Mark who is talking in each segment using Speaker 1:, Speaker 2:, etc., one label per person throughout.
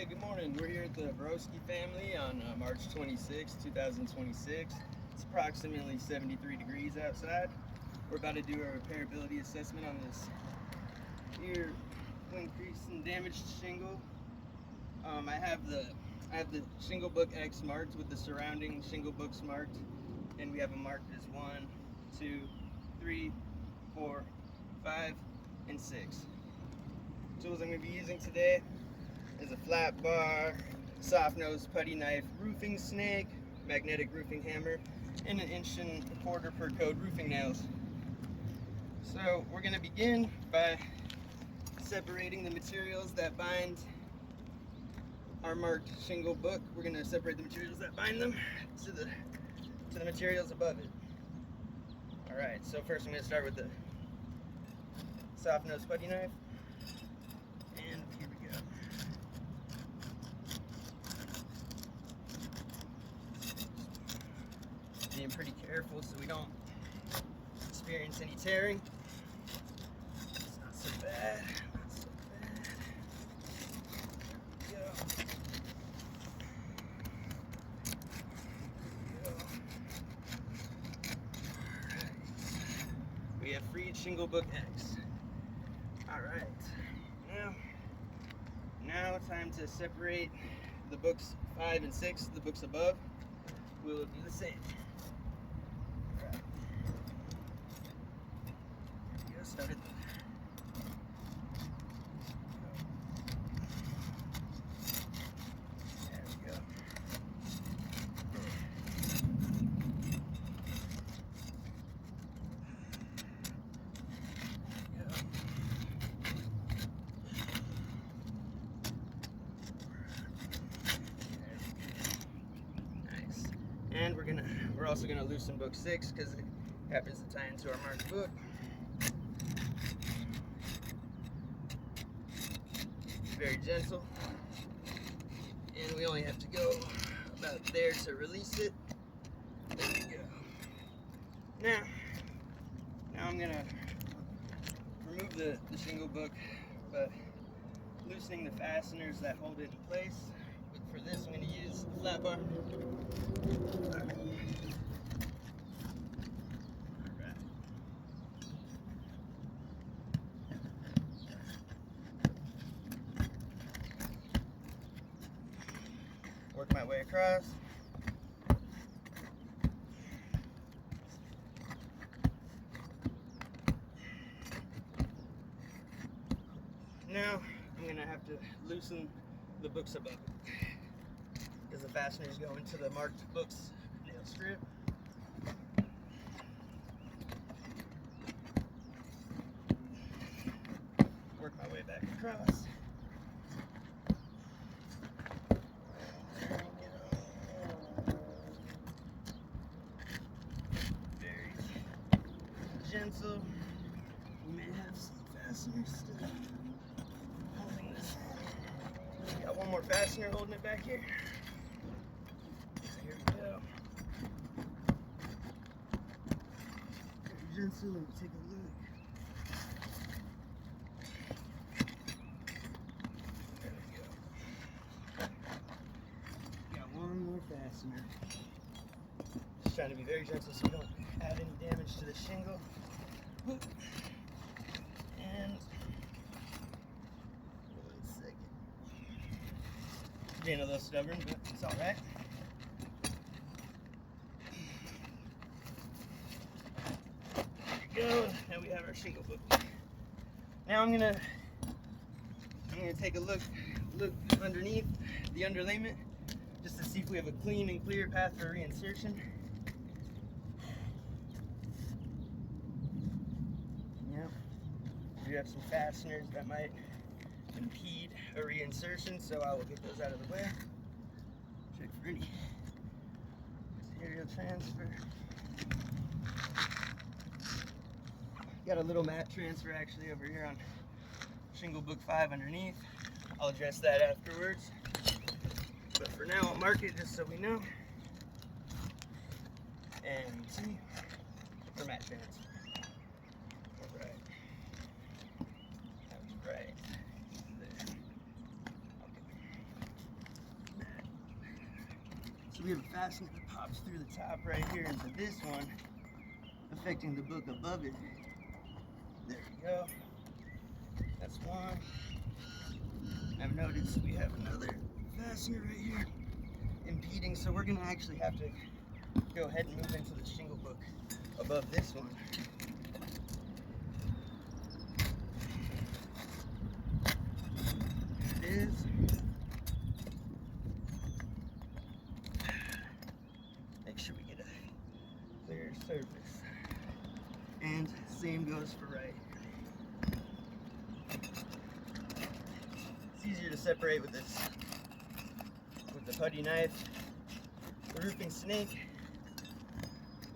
Speaker 1: Hey, good morning. We're here at the Varosky family on March 26, 2026. It's approximately 73 degrees outside. We're about to do a repairability assessment on this ear wind crease and damaged shingle. I have the shingle book X marked with the surrounding shingle books marked, and we have them marked as 1, 2, 3, 4, 5, and 6. Tools I'm going to be using today is a flat bar, soft nose putty knife, roofing snake, magnetic roofing hammer, and 1.25" per code roofing nails. So we're going to begin by separating the materials that bind our marked shingle book. We're going to separate the materials that bind them to the materials above it. Alright, so first I'm going to start with the soft nose putty knife. And here we go. Being pretty careful so we don't experience any tearing. It's not so bad, not so bad. There we go. There we go. Alright. We have freed shingle book X. Alright. Now time to separate the books 5 and 6, the books above. We'll do the same. Alright. Go start it. There we go. And we're also gonna loosen book 6 because it happens to tie into our marked book. Very gentle, and we only have to go about there to release it. There we go. Now I'm gonna remove the shingle book by loosening the fasteners that hold it in place. But for this, I'm going to use the flat bar. Alright. Work my way across. Now I'm going to have to loosen the books above it because the fasteners go into the marked books nail strip. Work my way back across. There we go. Very gentle. We may have some fasteners still holding this. Got one more fastener holding it back here. Here we go. Very gentle, and take a look. There we go. Got one more fastener. Just trying to be very gentle so we don't add any damage to the shingle. And 1 second. Being a little stubborn, but it's alright. Go. Now we have our shingle book. Now I'm gonna take a look underneath the underlayment just to see if we have a clean and clear path for reinsertion. Yep. We have some fasteners that might impede a reinsertion, so I will get those out of the way. Check for any material transfer. Got a little mat transfer actually over here on shingle book 5 underneath. I'll address that afterwards. But for now, I'll mark it just so we know. And see for mat transfer. Alright. That was right there. Okay. So we have a fastener that pops through the top right here into this one, affecting the book above it. There we go. That's one. I've noticed we have another fastener right here impeding, so we're gonna actually have to go ahead and move into the shingle book above this one. There it is. Make sure we get a clear surface. And same goes for right. It's easier to separate with this, with the putty knife. The roofing snake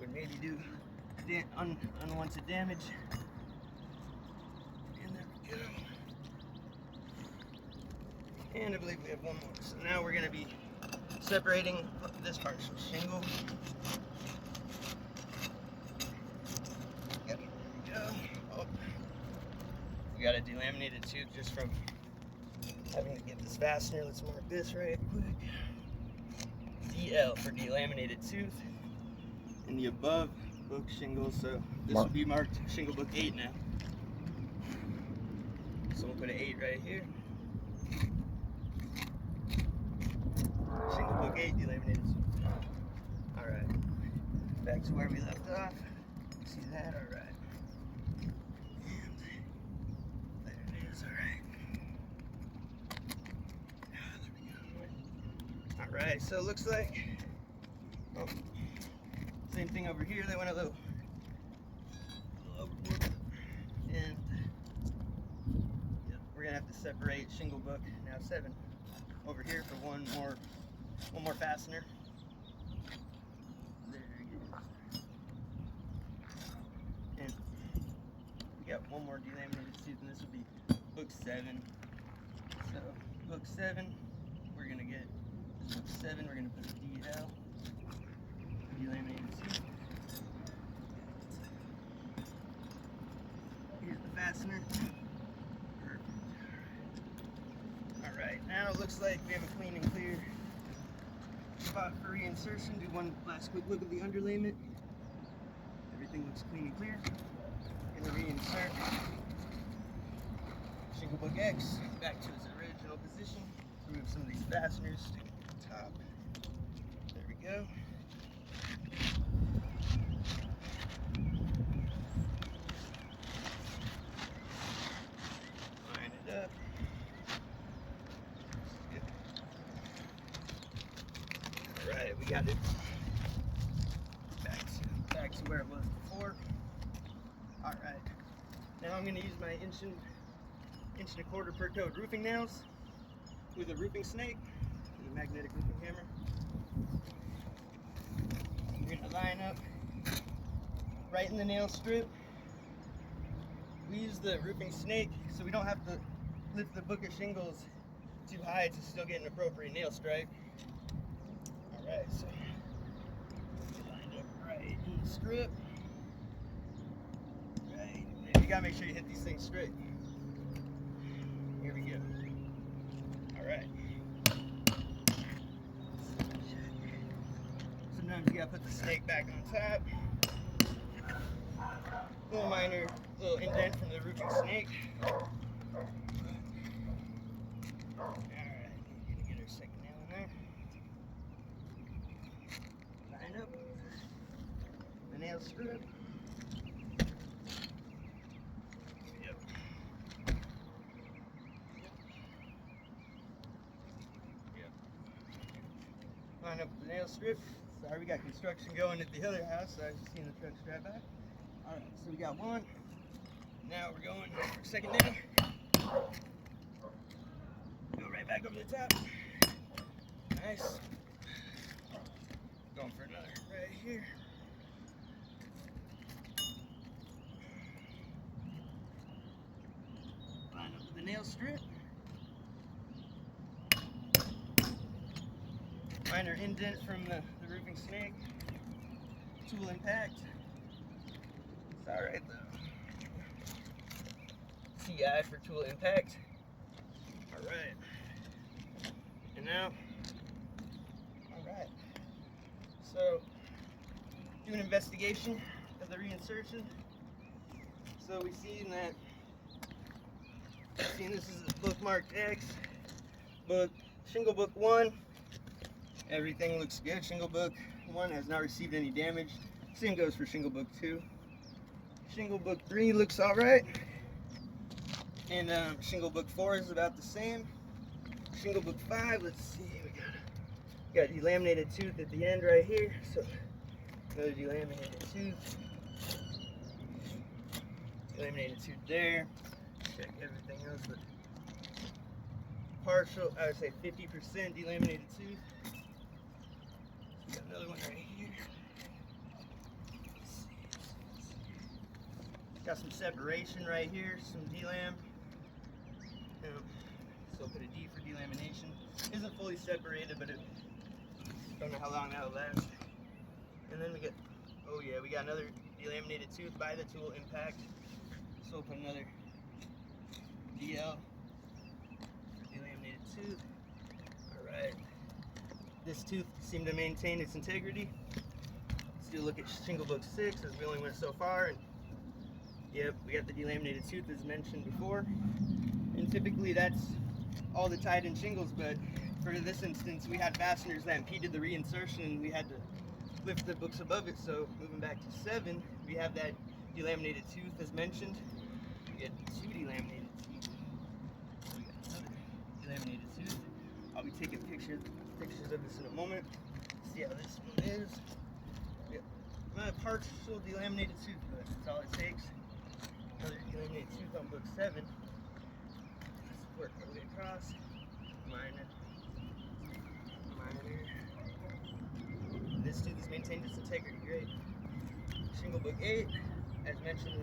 Speaker 1: would maybe do unwanted damage. And there we go. And I believe we have one more. So now we're going to be separating this partial shingle. Yep, there we go. Oh. We got a delaminated tooth just from having to get this fastener. Let's mark this right quick. DL for delaminated tooth. And the above book shingle, so this will be marked shingle book 8 now. So we'll put an 8 right here. Shingle book 8, delaminated tooth. Alright. Back to where we left off. See that? Alright. And there it is, alright. There we go. Alright, so it looks like same thing over here. They went a little overboard. And we're gonna have to separate shingle book now 7 over here for one more fastener. There it is. And we got one more delaminated tooth, and this will be book 7. So book 7, we're gonna get this book 7. We're gonna put a DL. Delaminated tooth. Here's the fastener. Perfect. Alright, now it looks like we have a clean and clear spot for reinsertion. Do one last quick look at the underlayment. Everything looks clean and clear. Gonna reinsert shingle book X back to its original position. Remove some of these fasteners, stick it to the top. There we go. Line it up. Alright, we got it back to where it was before. Alright, now I'm going to use my inch and a quarter per toed roofing nails with a roofing snake and a magnetic roofing hammer. We're going to line up right in the nail strip. We use the roofing snake so we don't have to lift the book of shingles too high to still get an appropriate nail strike. Alright, so lined up right in the strip. Right, and you gotta make sure you hit these things straight. Here we go. Alright. Sometimes you gotta put the snake back on top. Little minor little indent from the roofing snake. Alright, we're gonna get our second nail in there. Line up the nail strip. Yep. Line up the nail strip. Sorry, we got construction going at the other house, so I was just seeing the trucks drive by. Alright, so we got one. Now we're going for second nail. Go right back over the top. Nice. Going for another right here. Line up with the nail strip. Minor indent from the roofing snake. Tool impact. It's alright though. CI for tool impact. Alright. And now, alright. So, do an investigation of the reinsertion. So we see that, this is a bookmark X, shingle book 1, everything looks good. Shingle book 1 has not received any damage. Same goes for shingle book 2. Shingle book 3 looks alright. And shingle book 4 is about the same. Shingle book 5, let's see, we got delaminated tooth at the end right here. So another delaminated tooth. Delaminated tooth there. Check everything else. But partial, I would say 50% delaminated tooth. We got another one right here. Got some separation right here, some delam. So put a D for delamination. Isn't fully separated, but don't know how long that'll last. And then we got, oh yeah, we got another delaminated tooth by the tool impact. So we'll put another DL for delaminated tooth. Alright. This tooth seemed to maintain its integrity. Let's do a look at shingle book 6 as we only went so far. And yep, we got the delaminated tooth as mentioned before. And typically that's all the tied in shingles, but for this instance we had fasteners that impeded the reinsertion and we had to lift the books above it. So moving back to 7, we have that delaminated tooth as mentioned. We get 2 delaminated teeth. So we got another delaminated tooth. I'll be taking pictures of this in a moment. See how this one is. Yep. A partial delaminated tooth, but that's all it takes. Another delaminated tooth on book 7. Let's work our way across. Minor. This tooth has maintained its integrity, great. Shingle book 8, as mentioned,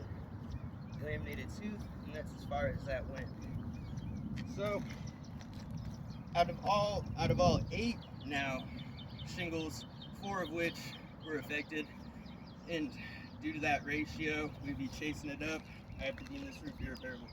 Speaker 1: delaminated tooth, and that's as far as that went. So, out of all 8 now shingles, 4 of which were affected, and due to that ratio, we'd be chasing it up. I have to deem this roof irreparable.